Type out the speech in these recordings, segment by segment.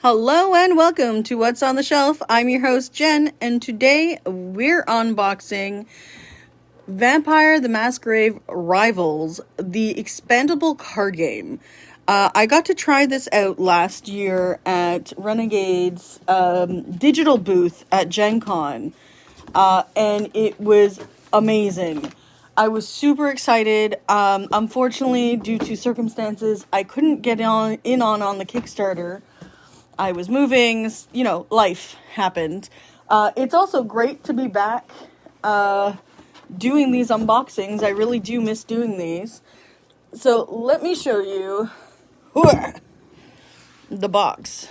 Hello and welcome to What's on the Shelf. I'm your host, Jen, and today we're unboxing Vampire the Masquerade Rivals, the expandable card game. I got to try this out last year at Renegade's digital booth at Gen Con, and it was amazing. I was super excited. Unfortunately, due to circumstances, I couldn't get on the Kickstarter. I was moving, life happened. It's also great to be back doing these unboxings. I really do miss doing these. So let me show you the box.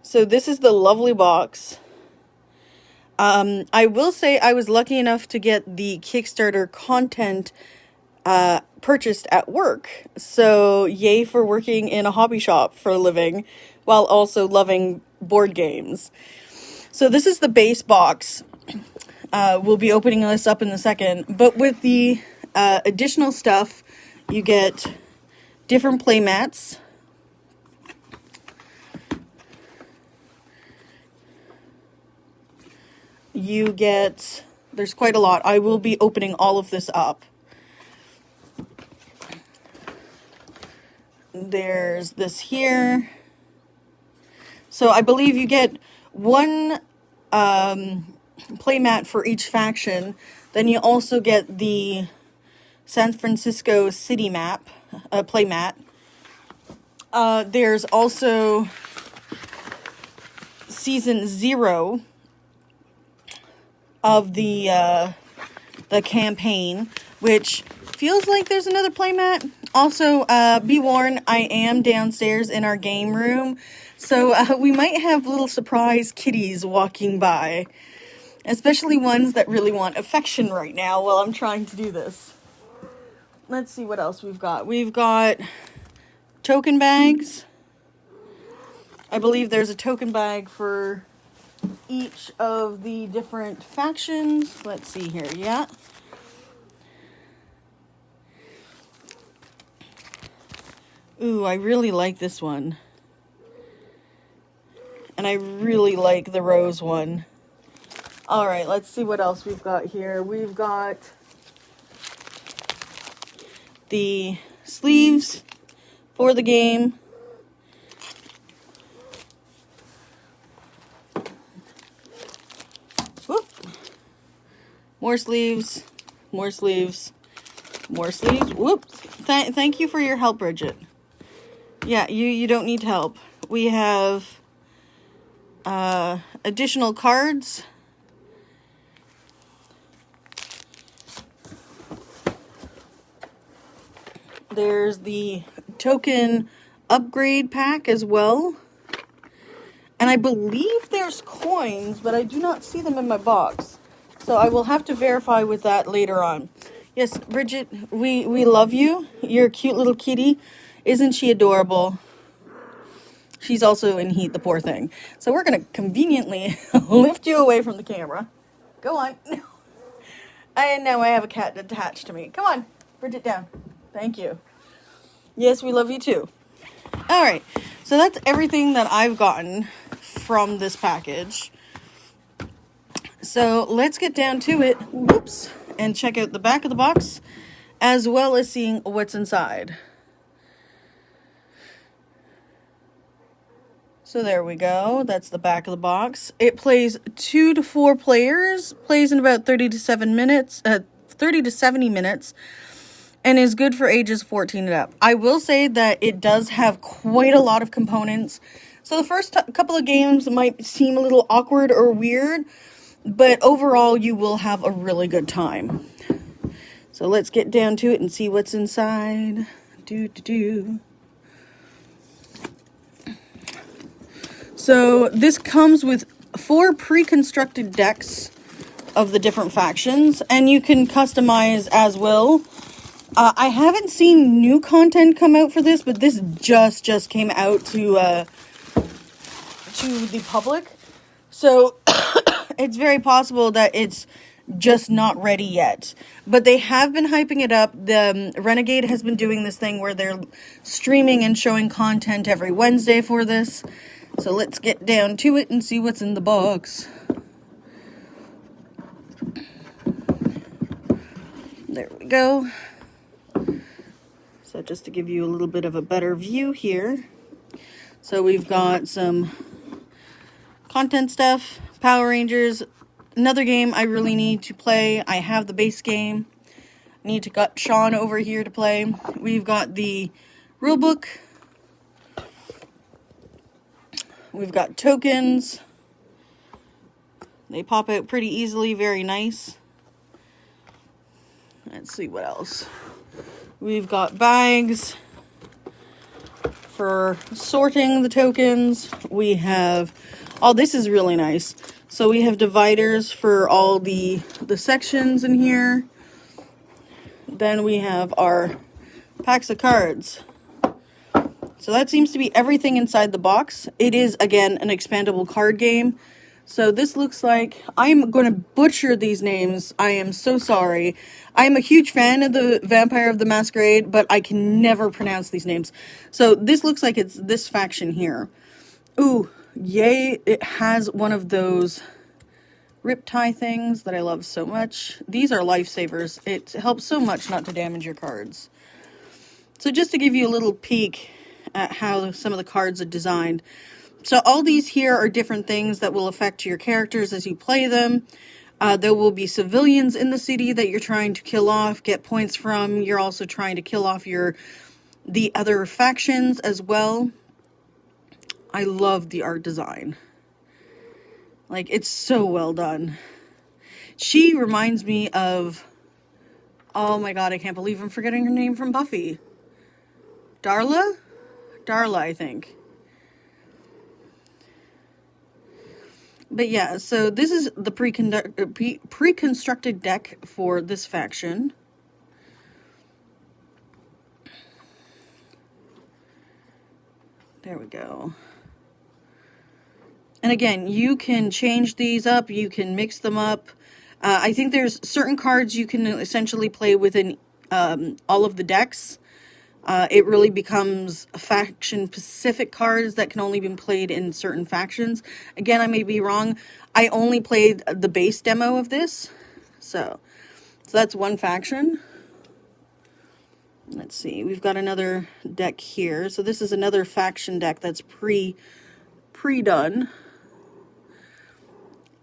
So this is the lovely box. I will say I was lucky enough to get the Kickstarter content purchased at work. So yay for working in a hobby shop for a living while also loving board games. So this is the base box. We'll be opening this up in a second. But with the additional stuff, you get different playmats. You get, there's quite a lot. I will be opening all of this up. There's this here. So I believe you get one playmat for each faction. Then you also get the San Francisco city map, playmat. There's also season 0 of the campaign, which feels like there's another playmat. Also, be warned, I am downstairs in our game room, so we might have little surprise kitties walking by, especially ones that really want affection right now while I'm trying to do this. Let's see what else we've got. We've got token bags. I believe there's a token bag for each of the different factions. Let's see here. Yeah. Ooh, I really like this one. And I really like the rose one. Alright, let's see what else we've got here. We've got the sleeves for the game. Whoop. More sleeves, more sleeves, more sleeves. Whoop. Thank you for your help, Bridget. Yeah, you don't need help. We have additional cards. There's the token upgrade pack as well. And I believe there's coins, but I do not see them in my box. So I will have to verify with that later on. Yes, Bridget, we love you. You're a cute little kitty. Isn't she adorable? She's also in heat, the poor thing. So we're going to conveniently lift you away from the camera. Go on. And now I have a cat attached to me. Come on, Bridget, down. Thank you. Yes, we love you too. All right, so that's everything that I've gotten from this package. So let's get down to it. Whoops. And check out the back of the box, as well as seeing what's inside. So there we go. That's the back of the box. It plays 2 to 4 players, plays in about 30 to 70 minutes, and is good for ages 14 and up. I will say that it does have quite a lot of components. So the first couple of games might seem a little awkward or weird, but overall you will have a really good time. So let's get down to it and see what's inside. So this comes with 4 pre-constructed decks of the different factions, and you can customize as well. I haven't seen new content come out for this, but this just came out to the public. So it's very possible that it's just not ready yet. But they have been hyping it up. The Renegade has been doing this thing where they're streaming and showing content every Wednesday for this. So let's get down to it and see what's in the box. There we go. So just to give you a little bit of a better view here. So we've got some content stuff, Power Rangers, another game I really need to play. I have the base game. I need to get Sean over here to play. We've got the rulebook. We've got tokens. They pop out pretty easily, very nice. Let's see what else. We've got bags for sorting the tokens. We have, oh, this is really nice. So we have dividers for all the sections in here. Then we have our packs of cards. So that seems to be everything inside the box. It is, again, an expandable card game. So this looks like, I'm going to butcher these names. I am so sorry. I am a huge fan of the Vampire of the Masquerade, but I can never pronounce these names. So this looks like it's this faction here. Ooh, yay, it has one of those rip tie things that I love so much. These are lifesavers. It helps so much not to damage your cards. So just to give you a little peek at how some of the cards are designed. So all these here are different things that will affect your characters as you play them. There will be civilians in the city that you're trying to kill off, get points from. You're also trying to kill off the other factions as well. I love the art design. Like, it's so well done. She reminds me of, oh my god, I can't believe I'm forgetting her name from Buffy. Darla? Darla, I think. But yeah, so this is the pre-constructed deck for this faction. There we go. And again, you can change these up, you can mix them up. I think there's certain cards you can essentially play within all of the decks. It really becomes faction-specific cards that can only be played in certain factions. Again, I may be wrong. I only played the base demo of this. So that's one faction. Let's see. We've got another deck here. So this is another faction deck that's pre-done.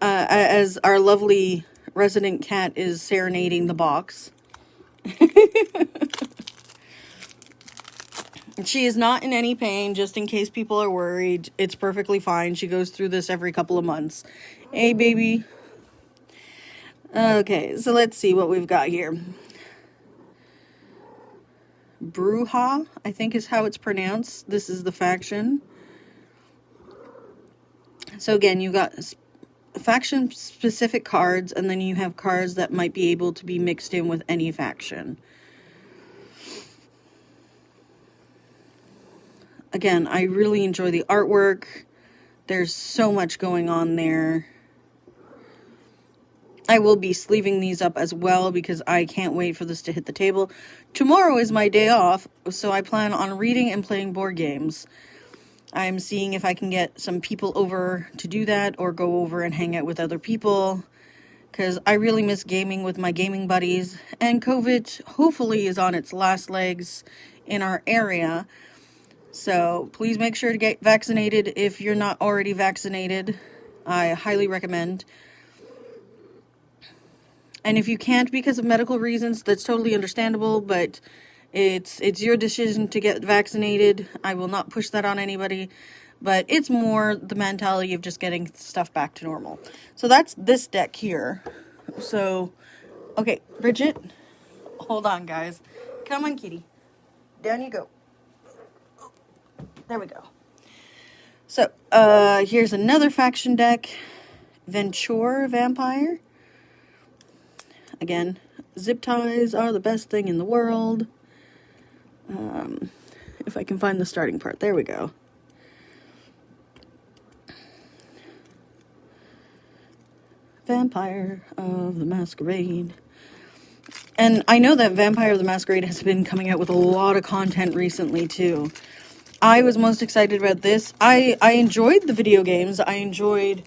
As our lovely resident cat is serenading the box. She is not in any pain, just in case people are worried. It's perfectly fine. She goes through this every couple of months. Hey, baby. Okay, so let's see what we've got here. Bruja, I think is how it's pronounced. This is the faction. So again, you've got faction-specific cards, and then you have cards that might be able to be mixed in with any faction. Again, I really enjoy the artwork. There's so much going on there. I will be sleeving these up as well because I can't wait for this to hit the table. Tomorrow is my day off, so I plan on reading and playing board games. I'm seeing if I can get some people over to do that or go over and hang out with other people because I really miss gaming with my gaming buddies. And COVID hopefully is on its last legs in our area. So please make sure to get vaccinated if you're not already vaccinated. I highly recommend. And if you can't because of medical reasons, that's totally understandable, but it's your decision to get vaccinated. I will not push that on anybody, but it's more the mentality of just getting stuff back to normal. So that's this deck here. So, okay, Bridget, hold on, guys. Come on, kitty. Down you go. There we go. So, here's another faction deck. Venture Vampire. Again, zip ties are the best thing in the world. If I can find the starting part. There we go. Vampire of the Masquerade. And I know that Vampire of the Masquerade has been coming out with a lot of content recently, too. I was most excited about this. I enjoyed the video games. I enjoyed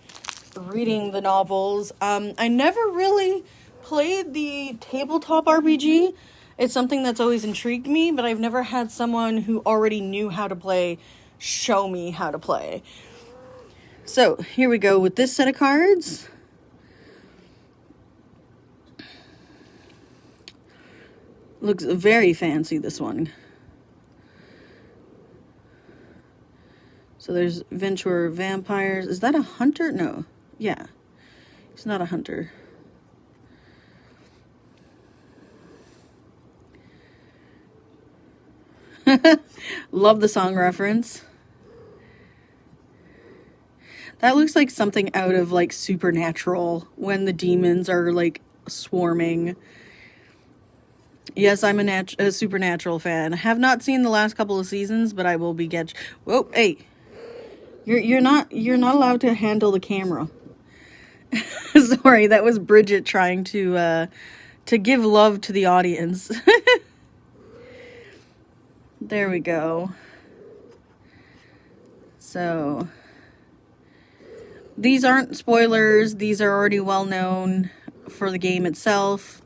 reading the novels. I never really played the tabletop RPG. It's something that's always intrigued me, but I've never had someone who already knew how to play show me how to play. So, here we go with this set of cards. Looks very fancy, this one. So there's Venture Vampires. Is that a hunter? No. Yeah. He's not a hunter. Love the song reference. That looks like something out of, like, Supernatural, when the demons are, like, swarming. Yes, I'm a Supernatural fan. I have not seen the last couple of seasons, but I will be Whoa, hey. You're not allowed to handle the camera. Sorry, that was Bridget trying to give love to the audience. There we go. So, these aren't spoilers. These are already well known for the game itself.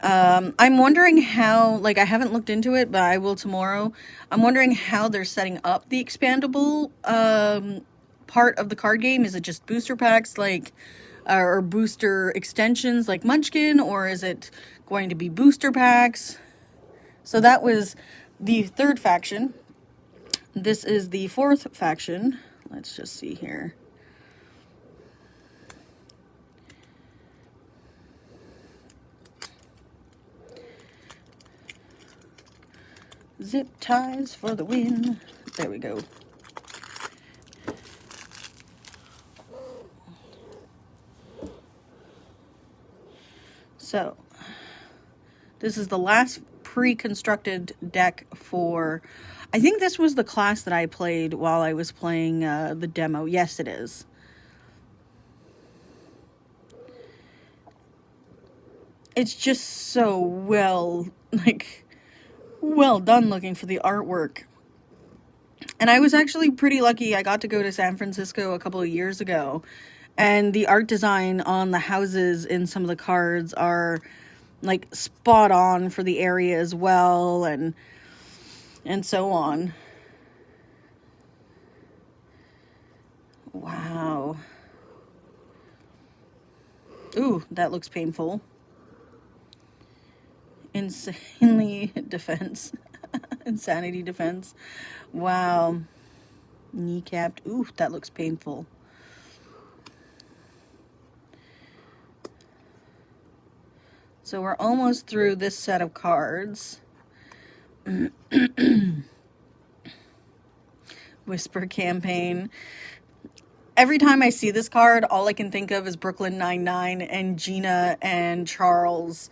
I'm wondering how, like, I haven't looked into it, but I will tomorrow. I'm wondering how they're setting up the expandable part of the card game. Is it just booster packs, like, or booster extensions like Munchkin, or is it going to be booster packs? So that was the third faction. This is the fourth faction. Let's just see here. Zip ties for the win. There we go. So, this is the last pre-constructed deck for... I think this was the class that I played while I was playing the demo. Yes, it is. It's just so well done looking for the artwork. And I was actually pretty lucky. I got to go to San Francisco a couple of years ago, and the art design on the houses in some of the cards are, like, spot on for the area as well, and so on. Wow. Ooh, that looks painful. Insanely defense. Insanity defense. Wow. Kneecapped. Ooh, that looks painful. So we're almost through this set of cards. Whisper Campaign. Every time I see this card, all I can think of is Brooklyn Nine-Nine and Gina and Charles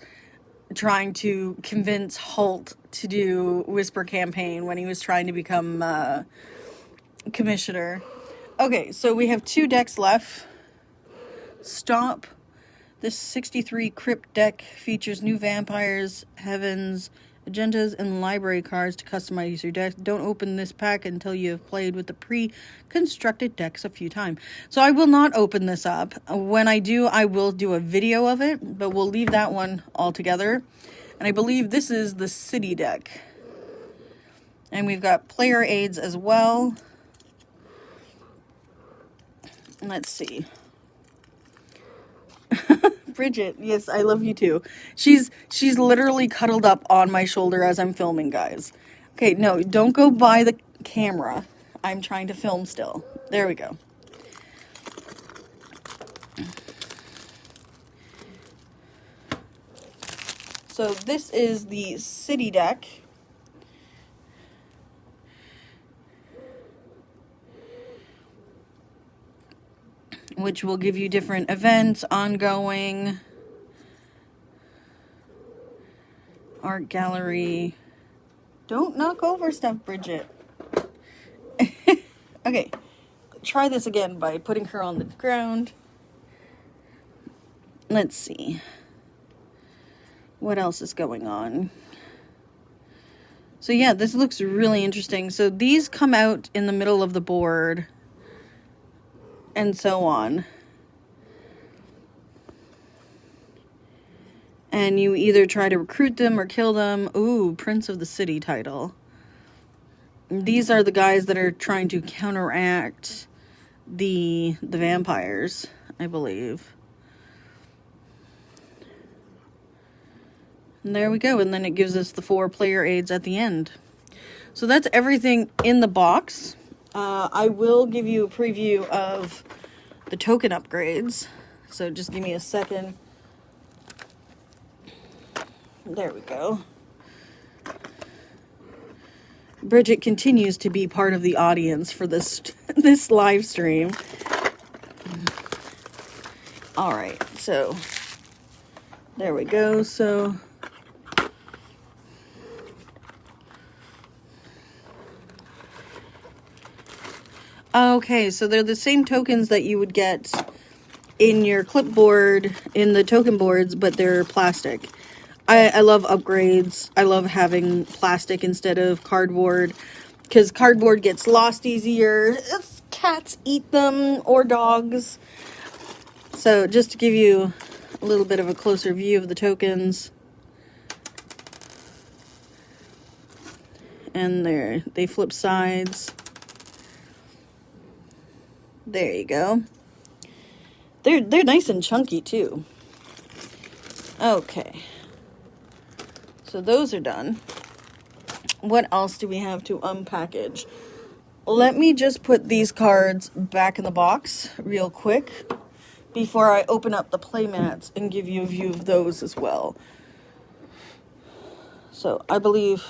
trying to convince Holt to do Whisper Campaign when he was trying to become commissioner. Okay, so we have 2 decks left. Stop. This 63 Crypt deck features new vampires, heavens, agendas, and library cards to customize your deck. Don't open this pack until you have played with the pre-constructed decks a few times. So I will not open this up. When I do, I will do a video of it, but we'll leave that one altogether. And I believe this is the city deck. And we've got player aids as well. Let's see. Bridget, yes, I love you too. She's literally cuddled up on my shoulder as I'm filming, guys. Okay, no, don't go by the camera. I'm trying to film still. There we go. So this is the city deck. Which will give you different events, ongoing, art gallery. Don't knock over stuff, Bridget. Okay, try this again by putting her on the ground. Let's see. What else is going on? So yeah, this looks really interesting. So these come out in the middle of the board. And so on. And you either try to recruit them or kill them. Ooh, Prince of the City title. These are the guys that are trying to counteract the vampires, I believe. And there we go. And then it gives us the 4 player aids at the end. So that's everything in the box. I will give you a preview of the token upgrades. So just give me a second. There we go. Bridget continues to be part of the audience for this live stream. All right, so there we go. So okay, so they're the same tokens that you would get in your clipboard, in the token boards, but they're plastic. I love upgrades. I love having plastic instead of cardboard, because cardboard gets lost easier. Cats eat them, or dogs. So just to give you a little bit of a closer view of the tokens. And they flip sides. There you go. They're nice and chunky too. Okay. So those are done. What else do we have to unpackage? Let me just put these cards back in the box real quick before I open up the playmats and give you a view of those as well. So I believe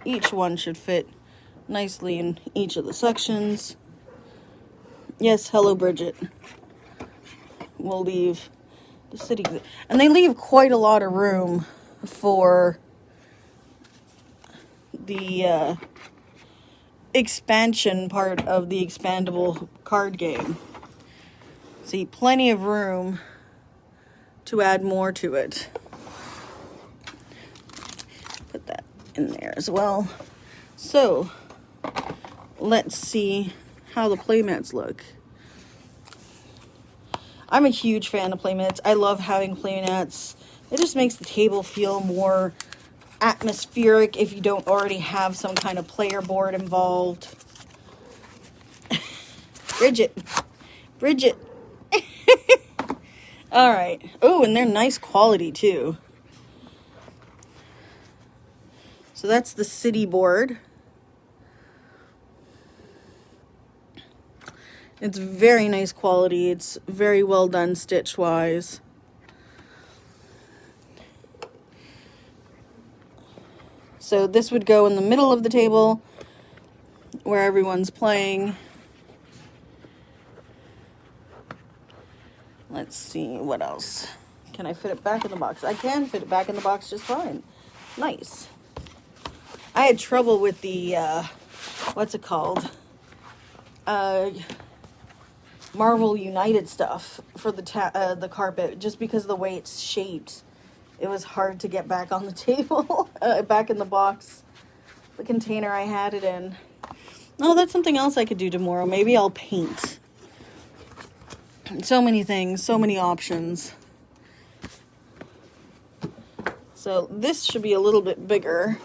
each one should fit nicely in each of the sections. Yes, hello Bridget. We'll leave the city. And they leave quite a lot of room for the expansion part of the expandable card game. See, plenty of room to add more to it. Put that in there as well. So, let's see how the playmats look. I'm a huge fan of playmats. I love having playmats. It just makes the table feel more atmospheric if you don't already have some kind of player board involved. Bridget. All right. Oh, and they're nice quality too. So that's the city board. It's very nice quality. It's very well done stitch-wise. So this would go in the middle of the table where everyone's playing. Let's see, what else? Can I fit it back in the box? I can fit it back in the box just fine. Nice. I had trouble with the, what's it called? Marvel United stuff for the carpet, just because of the way it's shaped. It was hard to get back on the table, back in the box, the container I had it in. Oh, that's something else I could do tomorrow. Maybe I'll paint. So many things, so many options. So this should be a little bit bigger.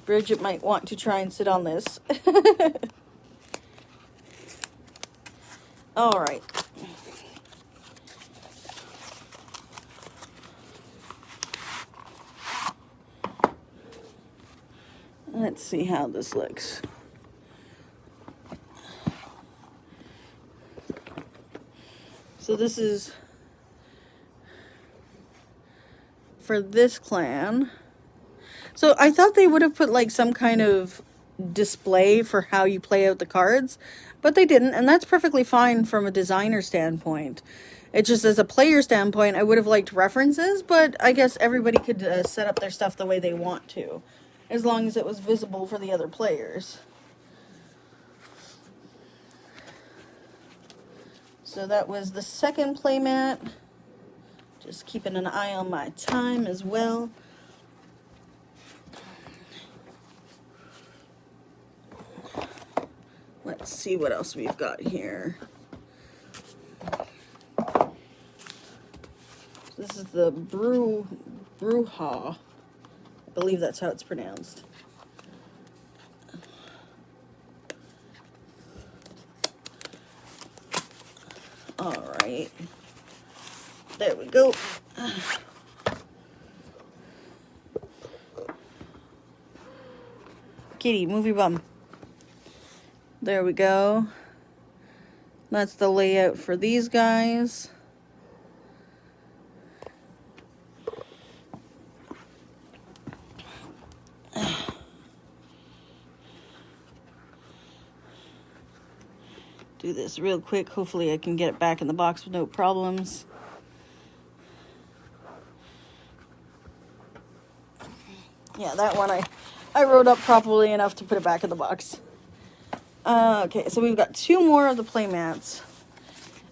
Bridget might want to try and sit on this. All right. Let's see how this looks. So this is for this clan. So I thought they would have put like some kind of display for how you play out the cards, but they didn't, and that's perfectly fine from a designer standpoint. It just, as a player standpoint, I would have liked references, but I guess everybody could set up their stuff the way they want to, as long as it was visible for the other players. So that was the second playmat. Just keeping an eye on my time as well. Let's see what else we've got here. This is the Bruja. I believe that's how it's pronounced. All right. There we go. Kitty, move your bum. There we go. That's the layout for these guys. Do this real quick. Hopefully I can get it back in the box with no problems. Yeah, that one I wrote up properly enough to put it back in the box. Okay, so we've got 2 more of the playmats.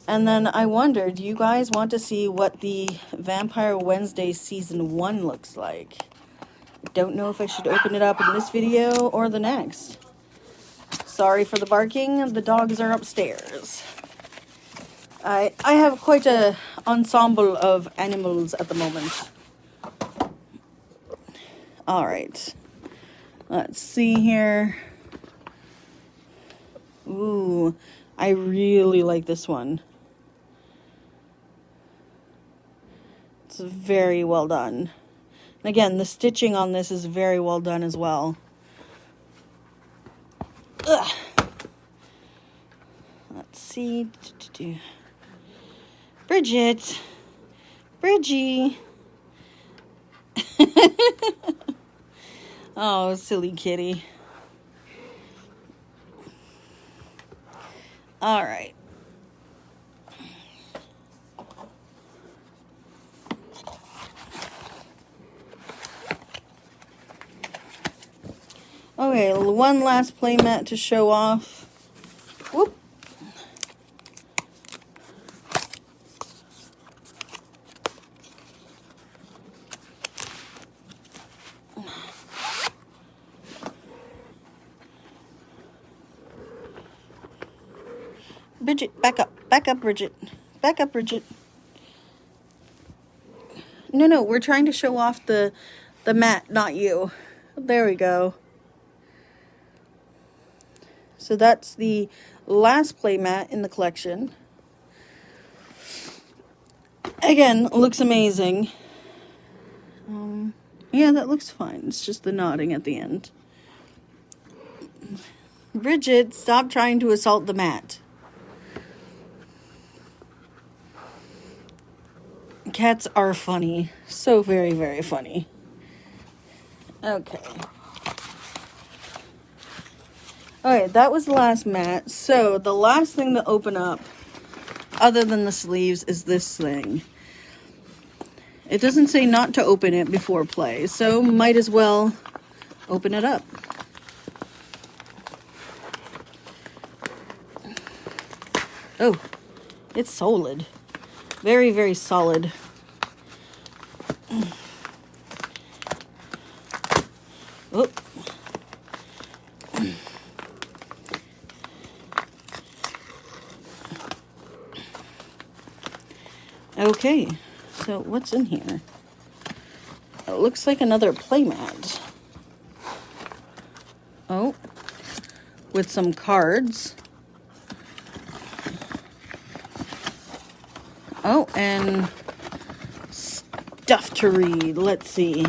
And then I wondered, do you guys want to see what the Vampire Wednesday Season 1 looks like? I don't know if I should open it up in this video or the next. Sorry for the barking, the dogs are upstairs. I have quite an ensemble of animals at the moment. Alright, let's see here. Ooh, I really like this one. It's very well done. And again, the stitching on this is very well done as well. Ugh. Let's see. Bridget. Bridgie. Oh, silly kitty. All right. Okay, one last playmat to show off. Whoop. Bridget, back up, Bridget. Back up, Bridget. No, we're trying to show off the mat, not you. There we go. So that's the last playmat in the collection. Again, looks amazing. Yeah, that looks fine. It's just the nodding at the end. Bridget, stop trying to assault the mat. Cats are funny. So very, very funny. Okay. Okay, that was the last mat. So the last thing to open up, other than the sleeves, is this thing. It doesn't say not to open it before play, so might as well open it up. Oh, it's solid. Very, very solid. Oh. Okay, so what's in here? It looks like another playmat. Oh, with some cards. Oh, and stuff to read. Let's see.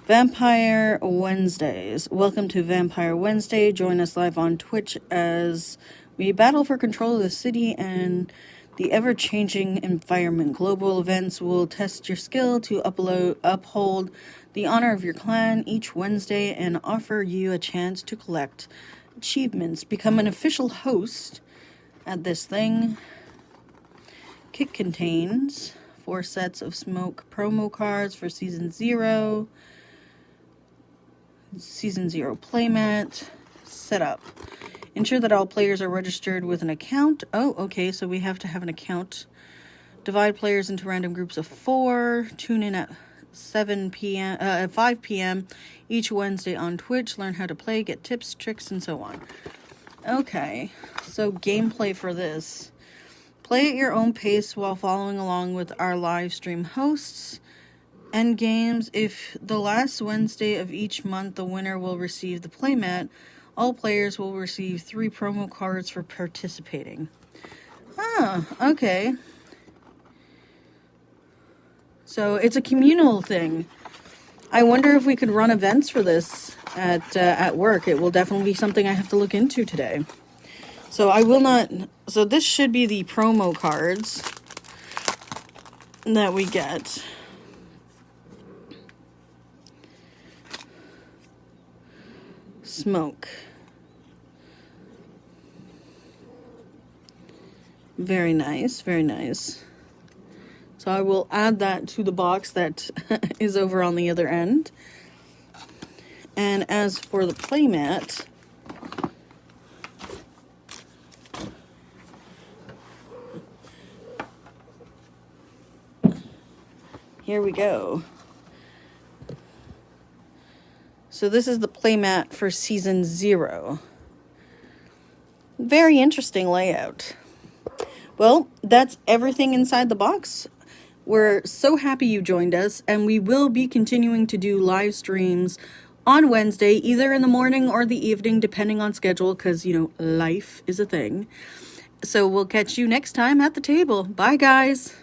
Vampire Wednesdays. Welcome to Vampire Wednesday. Join us live on Twitch as we battle for control of the city and the ever-changing environment. Global events will test your skill to uphold the honor of your clan each Wednesday and offer you a chance to collect achievements. Become an official host at this thing. Kit contains 4 sets of smoke promo cards for Season 0. Season 0 playmat. Setup. Ensure that all players are registered with an account. Oh, okay, so we have to have an account. Divide players into random groups of 4. Tune in at 5 p.m. each Wednesday on Twitch. Learn how to play, get tips, tricks, and so on. Okay, so gameplay for this. Play at your own pace while following along with our live stream hosts. End games. If the last Wednesday of each month, the winner will receive the playmat. All players will receive 3 promo cards for participating. Ah, okay. So it's a communal thing. I wonder if we could run events for this at work. It will definitely be something I have to look into today. So I will not... So this should be the promo cards that we get. Smoke. Very nice, very nice. So I will add that to the box that is over on the other end. And as for the playmat, here we go. So this is the playmat for season 0. Very interesting layout. Well, that's everything inside the box. We're so happy you joined us, and we will be continuing to do live streams on Wednesday, either in the morning or the evening, depending on schedule, because, you know, life is a thing. So we'll catch you next time at the table. Bye, guys.